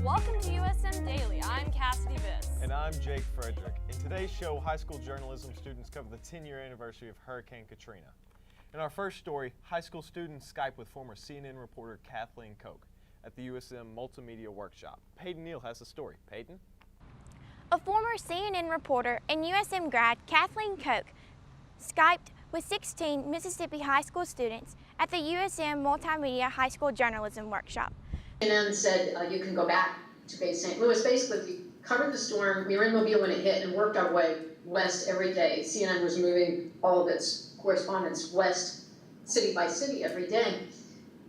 Welcome to USM Daily. I'm Cassidy Biss. And I'm Jake Frederick. In today's show, high school journalism students cover the 10-year anniversary of Hurricane Katrina. In our first story, high school students Skype with former CNN reporter Kathleen Koch at the USM Multimedia Workshop. Peyton Neal has the story. Peyton? A former CNN reporter and USM grad, Kathleen Koch, Skyped with 16 Mississippi high school students at the USM Multimedia High School Journalism Workshop. CNN said you can go back to base St. Louis. Basically, we covered the storm. We were in Mobile when it hit and worked our way west every day. CNN was moving all of its correspondence west, city by city, every day.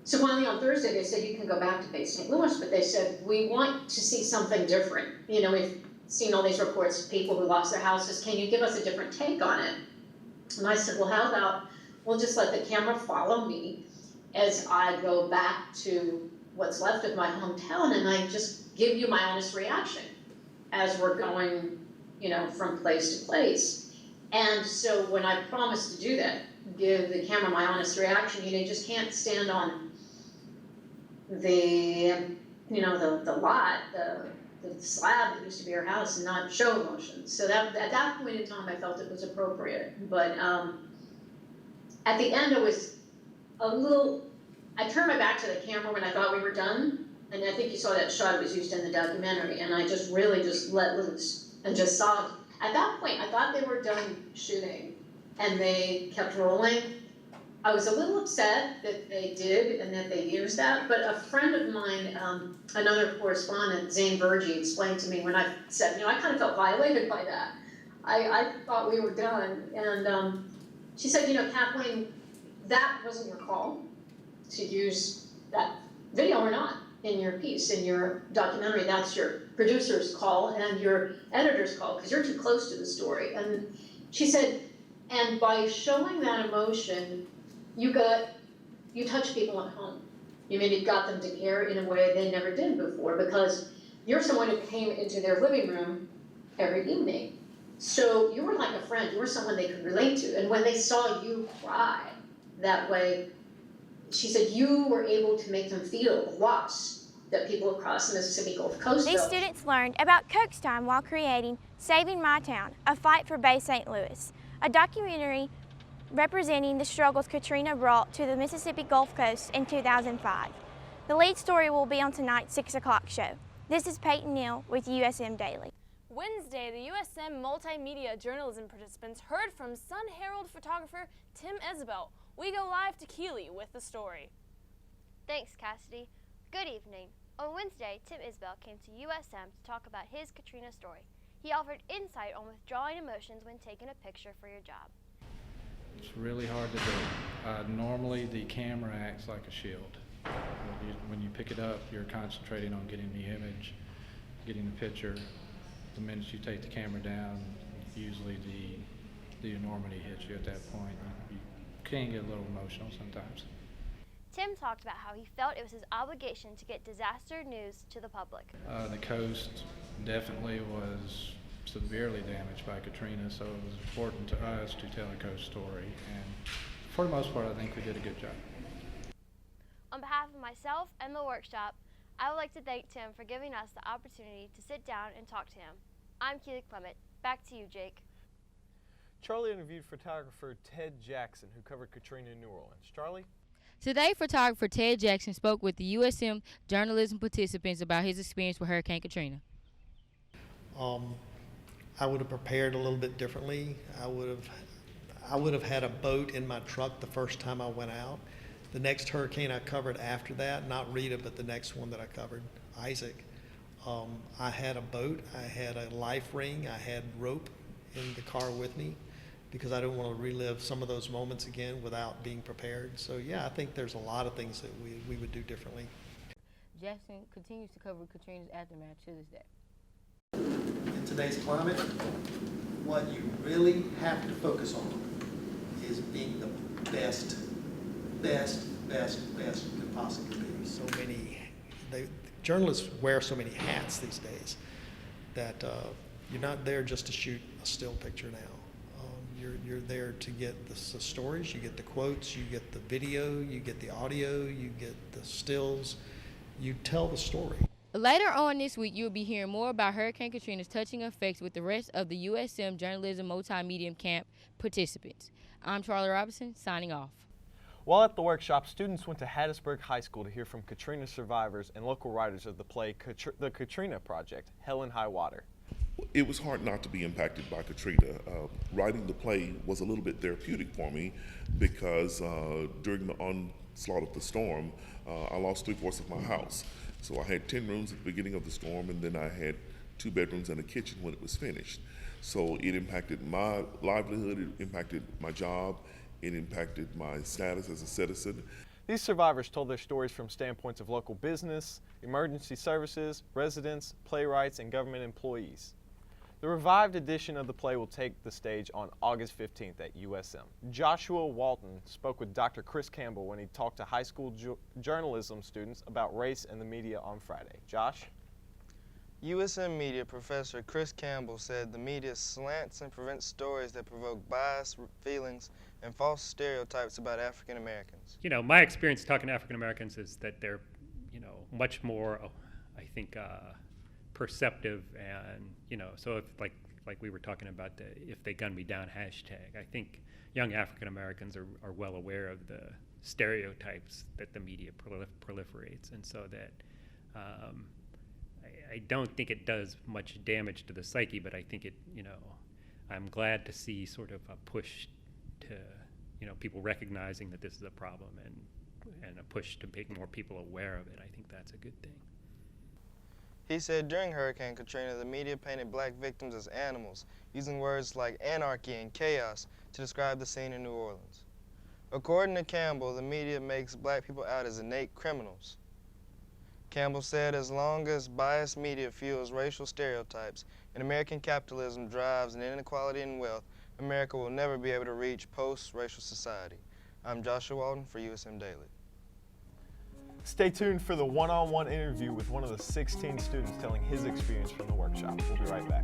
So finally on Thursday, they said you can go back to base St. Louis, but they said we want to see something different. You know, we've seen all these reports of people who lost their houses. Can you give us a different take on it? And I said, well, how about we'll just let the camera follow me as I go back to what's left of my hometown, and I just give you my honest reaction as we're going, you know, from place to place. And so when I promised to do that, give the camera my honest reaction, you just can't stand on the, you know, the lot, the slab that used to be our house and not show emotion. So that at that point in time, I felt it was appropriate. But at the end, it was a little. I turned my back to the camera when I thought we were done, and I think you saw that shot. It was used in the documentary, and I just really just let loose and just sobbed. At that point, I thought they were done shooting, and they kept rolling. I was a little upset that they did and that they used that, but a friend of mine, another correspondent, Zane Vergie, explained to me when I said, you know, I kind of felt violated by that. I thought we were done, and she said, you know, Kathleen, that wasn't your call to use that video or not in your piece, in your documentary. That's your producer's call and your editor's call, because you're too close to the story. And she said, and by showing that emotion, you touched people at home. You maybe got them to care in a way they never did before, because you're someone who came into their living room every evening. So you were like a friend, you were someone they could relate to. And when they saw you cry that way, she said you were able to make them feel the loss that people across the Mississippi Gulf Coast These felt. students learned about Koch's time while creating Saving My Town, A Fight for Bay St. Louis, a documentary representing the struggles Katrina brought to the Mississippi Gulf Coast in 2005. The lead story will be on tonight's 6 o'clock show. This is Peyton Neal with USM Daily. Wednesday, the USM Multimedia Journalism participants heard from Sun Herald photographer Tim Isabel. We go live to Keeley with the story. Thanks, Cassidy. Good evening. On Wednesday, Tim Isbell came to USM to talk about his Katrina story. He offered insight on withdrawing emotions when taking a picture for your job. It's really hard to do. Normally, the camera acts like a shield. When you pick it up, you're concentrating on getting the image, getting the picture. The minute you take the camera down, usually the enormity hits you at that point. You can get a little emotional sometimes. Tim talked about how he felt it was his obligation to get disaster news to the public. The coast definitely was severely damaged by Katrina, so it was important to us to tell the coast story, and for the most part, I think we did a good job. On behalf of myself and the workshop, I would like to thank Tim for giving us the opportunity to sit down and talk to him. I'm Keely Clement. Back to you, Jake. Charlie interviewed photographer Ted Jackson, who covered Katrina in New Orleans. Charlie? Today, photographer Ted Jackson spoke with the USM journalism participants about his experience with Hurricane Katrina. I would have prepared a little bit differently. I would have had a boat in my truck the first time I went out. The next hurricane I covered after that, not Rita, but the next one that I covered, Isaac, I had a boat, I had a life ring, I had rope in the car with me, because I didn't want to relive some of those moments again without being prepared. So yeah, I think there's a lot of things that we would do differently. Jackson continues to cover Katrina's aftermath to this day. In today's climate, what you really have to focus on is being the best you could possibly be. So many, journalists wear so many hats these days that you're not there just to shoot a still picture now. You're there to get the stories, you get the quotes, you get the video, you get the audio, you get the stills, you tell the story. Later on this week, you'll be hearing more about Hurricane Katrina's touching effects with the rest of the USM Journalism Multimedia Camp participants. I'm Charlie Robinson, signing off. While at the workshop, students went to Hattiesburg High School to hear from Katrina survivors and local writers of the play The Katrina Project, Hell in High Water. It was hard not to be impacted by Katrina. Writing the play was a little bit therapeutic for me because during the onslaught of the storm, I lost 3/4 of my house. So I had 10 rooms at the beginning of the storm, and then I had 2 bedrooms and a kitchen when it was finished. So it impacted my livelihood, it impacted my job, it impacted my status as a citizen. These survivors told their stories from standpoints of local business, emergency services, residents, playwrights, and government employees. The revived edition of the play will take the stage on August 15th at USM. Joshua Walton spoke with Dr. Chris Campbell when he talked to high school journalism students about race and the media on Friday. Josh? USM media professor Chris Campbell said the media slants and prevents stories that provoke bias, feelings, and false stereotypes about African Americans. You know, my experience talking to African Americans is that they're, much more, I think, perceptive, and so if like we were talking about the "if they gun me down" hashtag, I think young African Americans are well aware of the stereotypes that the media proliferates, and so that I don't think it does much damage to the psyche, but I think it, I'm glad to see sort of a push to, people recognizing that this is a problem, and a push to make more people aware of it. I think that's a good thing. He said during Hurricane Katrina, the media painted black victims as animals, using words like anarchy and chaos to describe the scene in New Orleans. According to Campbell, the media makes black people out as innate criminals. Campbell said as long as biased media fuels racial stereotypes and American capitalism drives an inequality in wealth, America will never be able to reach post-racial society. I'm Joshua Walton for USM Daily. Stay tuned for the one-on-one interview with one of the 16 students telling his experience from the workshop. We'll be right back.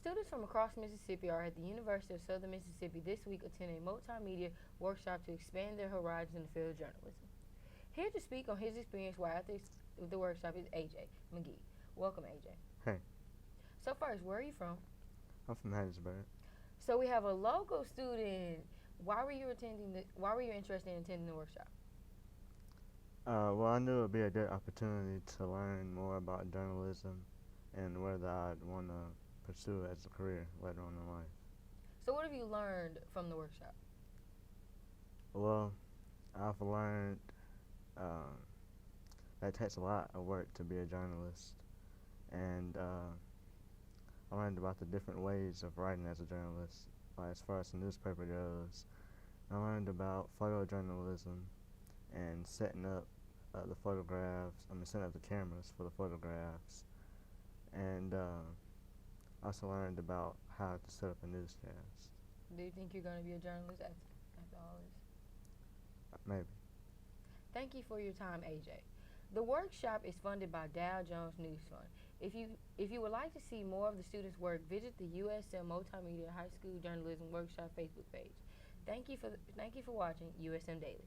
Students from across Mississippi are at the University of Southern Mississippi this week attending a multimedia workshop to expand their horizons in the field of journalism. Here to speak on his experience while at the workshop is AJ McGee. Welcome, AJ. Hey. So first, where are you from? I'm from Hattiesburg. So we have a local student. Why were you interested in attending the workshop? Well, I knew it would be a good opportunity to learn more about journalism and whether I'd want to pursue it as a career later on in life. So what have you learned from the workshop? Well, I've learned that it takes a lot of work to be a journalist, and I learned about the different ways of writing as a journalist. Like as far as the newspaper goes, I learned about photojournalism and setting up the setting up the cameras for the photographs, and also learned about how to set up a newscast. Do you think you're going to be a journalist after all this? Maybe. Thank you for your time, AJ. The workshop is funded by Dow Jones News Fund. If you would like to see more of the students' work, visit the USM Multimedia High School Journalism Workshop Facebook page. Thank you for watching USM Daily.